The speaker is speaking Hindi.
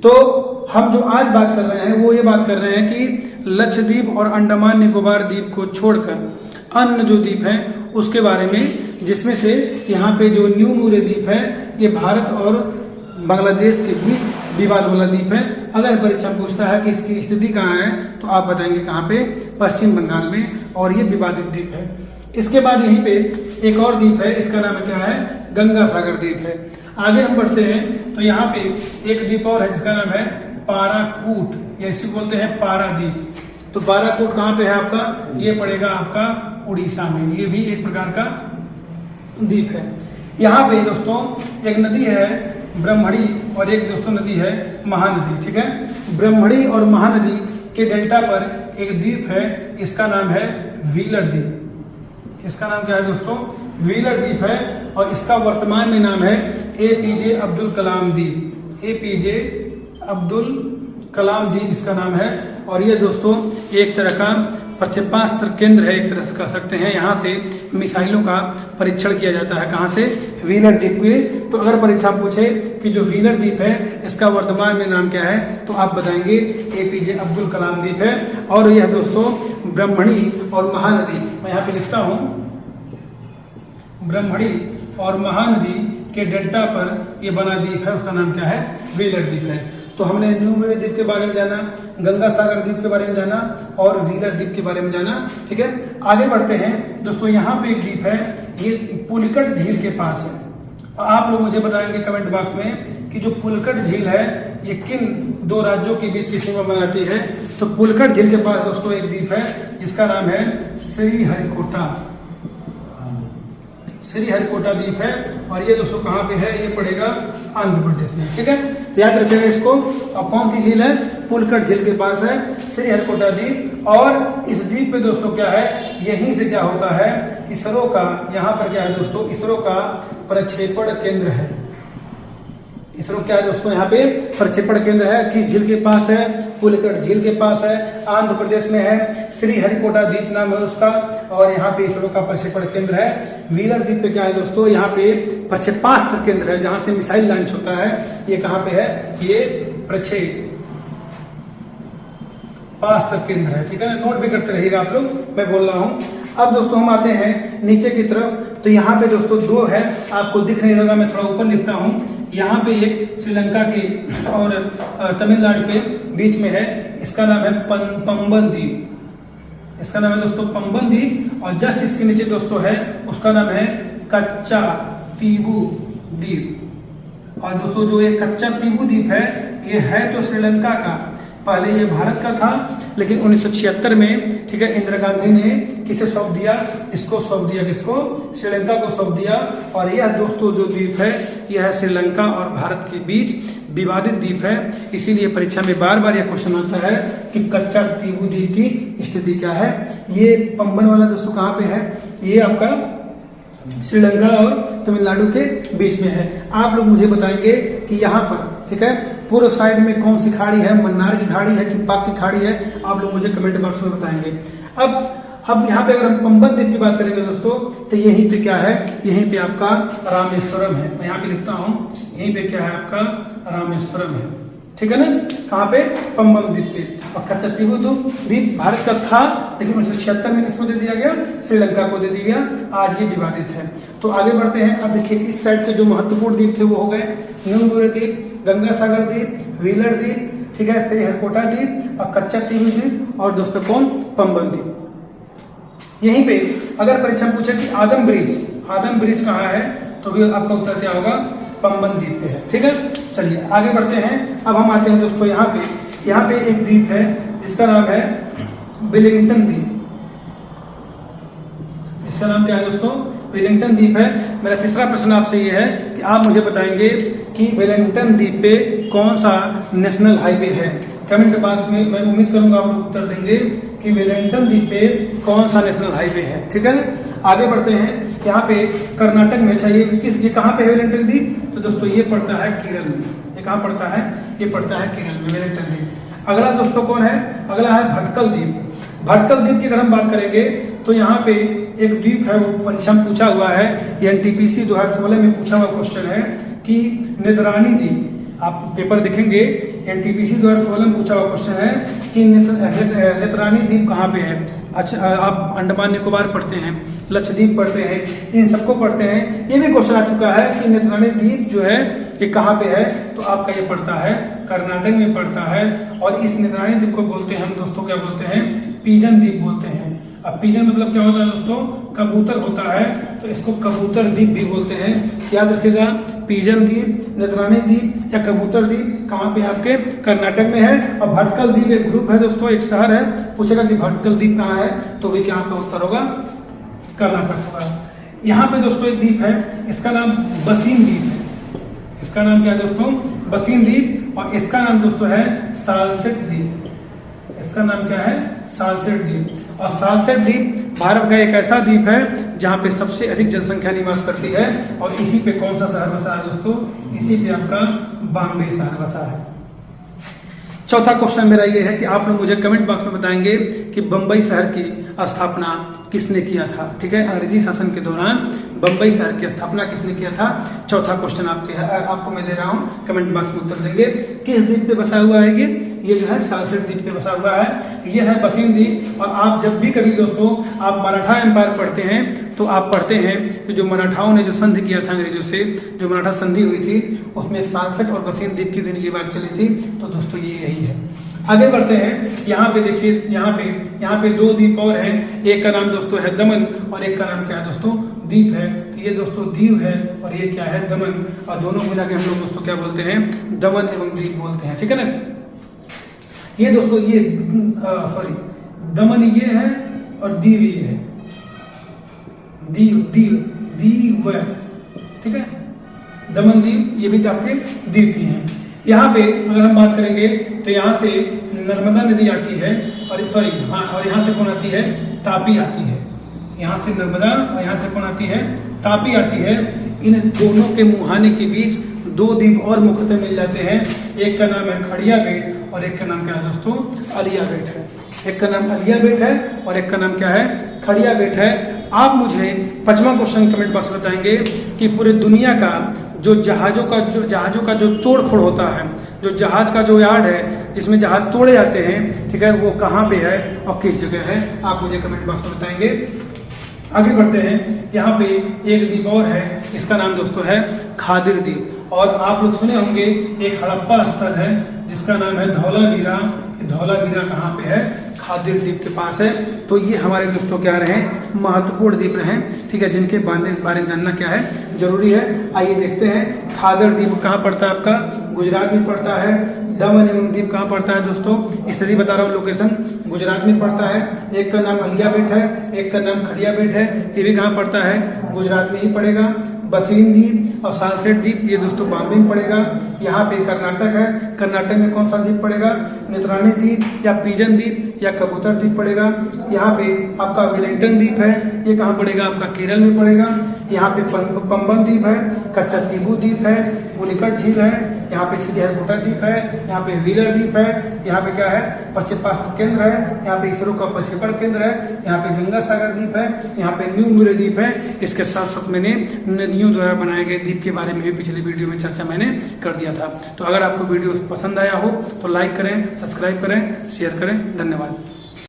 तो हम जो आज बात कर रहे हैं वो ये बात कर रहे हैं कि लक्षद्वीप और अंडमान निकोबार द्वीप को छोड़कर अन्य जो द्वीप हैं उसके बारे में, जिसमें से यहाँ पे जो न्यू मूरे द्वीप है ये भारत और बांग्लादेश के बीच विवाद वाला द्वीप है। अगर परीक्षा में पूछता है कि इसकी स्थिति कहाँ है तो आप बताएंगे कहाँ पे, पश्चिम बंगाल में, और ये विवादित द्वीप है। इसके बाद यहीं पे एक और द्वीप है, इसका नाम क्या है, गंगा सागर द्वीप है। आगे हम बढ़ते हैं तो यहाँ पे एक द्वीप और है जिसका नाम है पाराकूट, या इसी बोलते हैं पाराद्वीप। तो पाराकूट कहाँ पे है आपका, ये पड़ेगा आपका उड़ीसा में। ये भी एक प्रकार का द्वीप है। यहाँ पे दोस्तों एक नदी है ब्रह्मणी और एक दोस्तों नदी है महानदी, ठीक है। ब्रह्मणी और महानदी के डेल्टा पर एक द्वीप है, इसका नाम है व्हीलर द्वीप। इसका नाम क्या है दोस्तों, व्हीलर द्वीप है, और इसका वर्तमान में नाम है एपीजे अब्दुल कलाम द्वीप। एपीजे अब्दुल कलाम द्वीप इसका नाम है। और ये दोस्तों एक तरह का प्रक्षेपास्त्र केंद्र है, एक तरह से कह सकते हैं। यहाँ से मिसाइलों का परीक्षण किया जाता है। कहाँ से, व्हीलर द्वीप पे। तो अगर परीक्षा पूछे कि जो व्हीलर द्वीप है इसका वर्तमान में नाम क्या है तो आप बताएंगे एपीजे अब्दुल कलाम द्वीप है। और यह दोस्तों ब्रह्मणी और महानदी, मैं यहाँ पे लिखता हूँ, ब्रह्मणी और महानदी के डेल्टा पर ये बना द्वीप है, उसका नाम क्या है, व्हीलर द्वीप है। तो हमने न्यू मूरे द्वीप के बारे में जाना, गंगा सागर द्वीप के बारे में जाना और व्हीलर द्वीप के बारे में जाना, ठीक है। आगे बढ़ते हैं दोस्तों, यहाँ पे एक द्वीप है, ये पुलिकट झील के पास है। आप लोग मुझे बताएंगे कमेंट बॉक्स में कि जो पुलिकट झील है ये किन दो राज्यों के बीच की सीमा बनाती है। तो पुलिकट झील के पास दोस्तों एक द्वीप है जिसका नाम है श्रीहरिकोटा। श्रीहरिकोटा द्वीप है, और ये दोस्तों कहाँ पे है, ये पड़ेगा आंध्र प्रदेश में, ठीक है। याद रखिएगा इसको। और कौन सी झील है, पुलिकट झील के पास है श्रीहरिकोटा द्वीप। और इस द्वीप पे दोस्तों क्या है, यहीं से क्या होता है, इसरो का, यहाँ पर क्या है दोस्तों, इसरो का प्रक्षेपण केंद्र है। इसरो क्या है दोस्तों, यहाँ पे प्रक्षेपण केंद्र है। किस झील के पास है, पुलिकट झील के पास है, आंध्र प्रदेश में है, श्रीहरिकोटा द्वीप नाम है उसका, और यहाँ पे इसरो का प्रक्षेपण केंद्र है। व्हीलर द्वीप पे क्या है दोस्तों, यहाँ पे प्रक्षेपास्त्र केंद्र है जहां से मिसाइल लॉन्च होता है। ये कहाँ पे है, ये प्रक्षेपास्त्र केंद्र है, ठीक है ना। नोट भी करते रहिएगा आप लोग, मैं बोल रहा हूँ। अब दोस्तों हम आते हैं नीचे की तरफ। तो यहाँ पे दोस्तों दो है, आपको दिख नहीं लगा, मैं थोड़ा ऊपर लिखता हूँ। यहाँ पे एक श्रीलंका के और तमिलनाडु के बीच में है, इसका नाम है पंबन द्वीप। इसका नाम है दोस्तों पंबन द्वीप। और जस्ट इसके नीचे दोस्तों है, उसका नाम है कच्चा तीबू द्वीप। और दोस्तों जो ये कच्चा तीबू द्वीप है, ये है तो श्रीलंका का, पहले ये भारत का था, लेकिन 1976 में, ठीक है, इंदिरा गांधी ने किसे सौंप दिया, इसको सौंप दिया, किसको, श्रीलंका को सौंप दिया। और यह दोस्तों जो द्वीप है यह है श्रीलंका और भारत के बीच विवादित द्वीप है। इसीलिए परीक्षा में बार बार यह क्वेश्चन आता है कि कच्चा तीबू द्वीप की स्थिति क्या है। ये पंबन वाला दोस्तों कहाँ पे है, ये आपका श्रीलंका और तमिलनाडु के बीच में है। आप लोग मुझे बताएंगे कि यहाँ पर, ठीक है, पूर्व साइड में कौन सी खाड़ी है, मन्नार की खाड़ी है कि पाक की खाड़ी है, आप लोग मुझे कमेंट बॉक्स में बताएंगे। अब यहाँ पे अगर हम पंबन द्वीप की बात करेंगे दोस्तों, तो यहीं पे क्या है, यहीं पे आपका रामेश्वरम है। मैं यहाँ पे लिखता हूँ, यहीं पे क्या है आपका रामेश्वरम है, ठीक है ना। कहाँ पे, पंबन द्वीप पे। और कच्चा तीबू द्वीप भारत का था, लेकिन 1976 में किसको दे दिया गया, श्रीलंका को दे दिया गया। आज ये विवादित है। तो आगे बढ़ते हैं। अब देखिए इस साइड से जो महत्वपूर्ण द्वीप थे वो हो गए न्यू मूरे द्वीप, गंगा सागर द्वीप, व्हीलर द्वीप, ठीक है, श्रीहरिकोटा द्वीप और कच्चा तीबू द्वीप, और दोस्तों कौन, पंबन द्वीप। यहीं पे अगर परीक्षा में पूछे कि आदम ब्रिज कहाँ है, तो भी आपका उत्तर क्या होगा, पंबन द्वीप पे है, ठीक है। चलिए आगे बढ़ते हैं। अब हम आते हैं दोस्तों यहाँ पे एक द्वीप है जिसका नाम है वेलिंगटन द्वीप। इसका नाम क्या है दोस्तों, वेलिंगटन द्वीप है। मेरा तीसरा प्रश्न आपसे ये है कि आप मुझे बताएंगे कि वेलिंगटन द्वीप पे कौन सा नेशनल हाईवे है। कमेंट बॉक्स में मैं उम्मीद करूंगा आप लोग उत्तर देंगे कि वेलिंगटन द्वीप पे कौन सा नेशनल हाईवे है, ठीक है ना। आगे बढ़ते हैं। यहाँ पे कर्नाटक में चाहिए, ये कहाँ पे है वेलिंगटन द्वीप, तो दोस्तों ये पड़ता है केरल में। ये कहाँ पड़ता है, ये पड़ता है केरल में, वेलिंगटन द्वीप। अगला दोस्तों कौन है, अगला है भटकल द्वीप। भटकल द्वीप की अगर हम बात करेंगे तो यहाँ पे एक द्वीप है, वो परीक्षा में पूछा हुआ है, एनटीपीसी 2016 में पूछा हुआ क्वेश्चन है कि नेत्रानी द्वीप। आप पेपर देखेंगे, एनटीपीसी द्वारा सोलम पूछा हुआ क्वेश्चन है कि नेत्रानी द्वीप कहाँ पे है। अच्छा, आप अंडमान निकोबार पढ़ते हैं, लक्षद्वीप पढ़ते हैं, इन सबको पढ़ते हैं। ये भी क्वेश्चन आ चुका है कि नेत्रानी द्वीप जो है ये कहाँ पे है, तो आपका ये पड़ता है कर्नाटक में पड़ता है। और इस नेत्रानी द्वीप को बोलते हैं हम दोस्तों, क्या बोलते हैं, पिजन द्वीप बोलते हैं। अब पिजन मतलब क्या होता है दोस्तों, कबूतर होता है, तो इसको कबूतर द्वीप भी बोलते हैं। याद रखिएगा, पिजन द्वीप, नेत्रानी द्वीप या कबूतर द्वीप कहाँ पे आपके कर्नाटक में है। और भटकल द्वीप एक ग्रुप है दोस्तों, एक शहर है। पूछेगा कि भटकल द्वीप कहाँ है, तो भी क्या आपका उत्तर होगा, कर्नाटक होगा। यहाँ पे दोस्तों एक द्वीप है, इसका नाम बसीन द्वीप है। इसका नाम क्या है दोस्तों, बसीन द्वीप। और इसका नाम दोस्तों है सालसेट द्वीप। इसका नाम क्या है, सालसेट द्वीप। और सालसेट द्वीप भारत का एक ऐसा द्वीप है जहाँ पे सबसे अधिक जनसंख्या निवास करती है। और इसी पे कौन सा शहर बसा है दोस्तों, इसी पे आपका बॉम्बे शहर बसा है। चौथा क्वेश्चन मेरा ये है कि आप लोग मुझे कमेंट बॉक्स में बताएंगे कि बम्बई शहर की स्थापना किसने किया था। ठीक है, अंग्रेजी शासन के दौरान बम्बई शहर की स्थापना किसने किया था। चौथा क्वेश्चन आपको मैं दे रहा हूँ, कमेंट बॉक्स में उत्तर देंगे। किस द्वीप पे बसा हुआ है ये जो है सालसेट द्वीप पे बसा हुआ है। ये है बसीन द्वीप। और आप जब भी कभी दोस्तों आप मराठा एम्पायर पढ़ते हैं तो आप पढ़ते हैं कि जो मराठाओं ने जो संधि किया था अंग्रेजों से, जो मराठा संधि हुई थी, उसमें सालसेट और बसीन द्वीप की दिन की बात चली थी। तो दोस्तों ये यही है। आगे बढ़ते हैं। यहाँ पे देखिए, यहाँ पे दो द्वीप और हैं। एक का नाम दोस्तों है दमन और एक का नाम क्या है दोस्तों, द्वीप है। तो ये दोस्तों द्वीप है और ये क्या है, दमन। और दोनों मिला के हम लोग दोस्तों क्या बोलते हैं, दमन एवं द्वीप बोलते हैं। ठीक है ना। ये दोस्तों ये दमन ये है और दीव ये है, दीव ठीक है। दमन द्वीप ये भी आपके द्वीप ही हैं। यहाँ पे अगर हम बात करेंगे तो यहाँ से नर्मदा नदी आती है और और यहाँ से कौन आती है, तापी आती है। यहाँ से नर्मदा और यहाँ से कौन आती है, तापी आती है। इन दोनों के मुहाने के बीच दो द्वीप और मुख्यतः मिल जाते हैं। एक का नाम है खड़िया बेट और एक का नाम क्या है दोस्तों, अलिया बेट है। एक का नाम अलिया बेट है और एक का नाम क्या है, खड़िया बेट है। आप मुझे 5वां क्वेश्चन कमेंट बॉक्स में बताएंगे कि पूरे दुनिया का जो जहाजों का जो तोड़ फोड़ होता है, जो जहाज का जो यार्ड है जिसमें जहाज तोड़े जाते हैं, ठीक है, वो कहाँ पे है और किस जगह है, आप मुझे कमेंट बॉक्स में बताएंगे। आगे बढ़ते हैं। यहाँ पे एक द्वीप और है, इसका नाम दोस्तों है खादिर द्वीप। और आप लोग सुने होंगे एक हड़प्पा स्थल है जिसका नाम है धौलावीरा। धौलावीरा कहाँ पे है, खादिर द्वीप के पास है। तो ये हमारे दोस्तों क्या रहे, महत्वपूर्ण द्वीप रहे, ठीक है, जिनके बारे में जानना क्या है, जरूरी है। आइए देखते हैं। खादिर द्वीप कहाँ पड़ता है आपका, गुजरात में पड़ता है। दमन एवं द्वीप कहाँ पड़ता है दोस्तों, स्थिति बता रहा हूँ, लोकेशन गुजरात में पड़ता है। एक का नाम अलिया बेट है, एक का नाम खड़िया बेट है, ये भी कहाँ पड़ता है, गुजरात में ही पड़ेगा। बसीन द्वीप और सालसेट द्वीप ये दोस्तों बॉम्बे में पड़ेगा। यहाँ पे कर्नाटक है, कर्नाटक में कौन सा द्वीप पड़ेगा, नेत्रानी द्वीप या पिजन द्वीप या कबूतर द्वीप पड़ेगा। यहाँ पे आपका वेलिंगटन द्वीप है, ये कहाँ पड़ेगा, आपका केरल में पड़ेगा। यहाँ पे पंबन द्वीप है, कच्चतीबू द्वीप है, पुलिकट झील है, यहाँ पे श्रीहरिकोटा द्वीप है, यहाँ पे व्हीलर द्वीप है, यहाँ पे क्या है, प्रक्षेपास्त्र केंद्र है, यहाँ पे इसरो का प्रक्षेपण केंद्र है, यहाँ पे गंगा सागर द्वीप है, यहाँ पे न्यू मुरे द्वीप है। इसके साथ साथ मैंने नदियों द्वारा बनाए गए द्वीप के बारे में भी पिछले वीडियो में चर्चा मैंने कर दिया था। तो अगर आपको वीडियो पसंद आया हो तो लाइक करें, सब्सक्राइब करें, शेयर करें। धन्यवाद।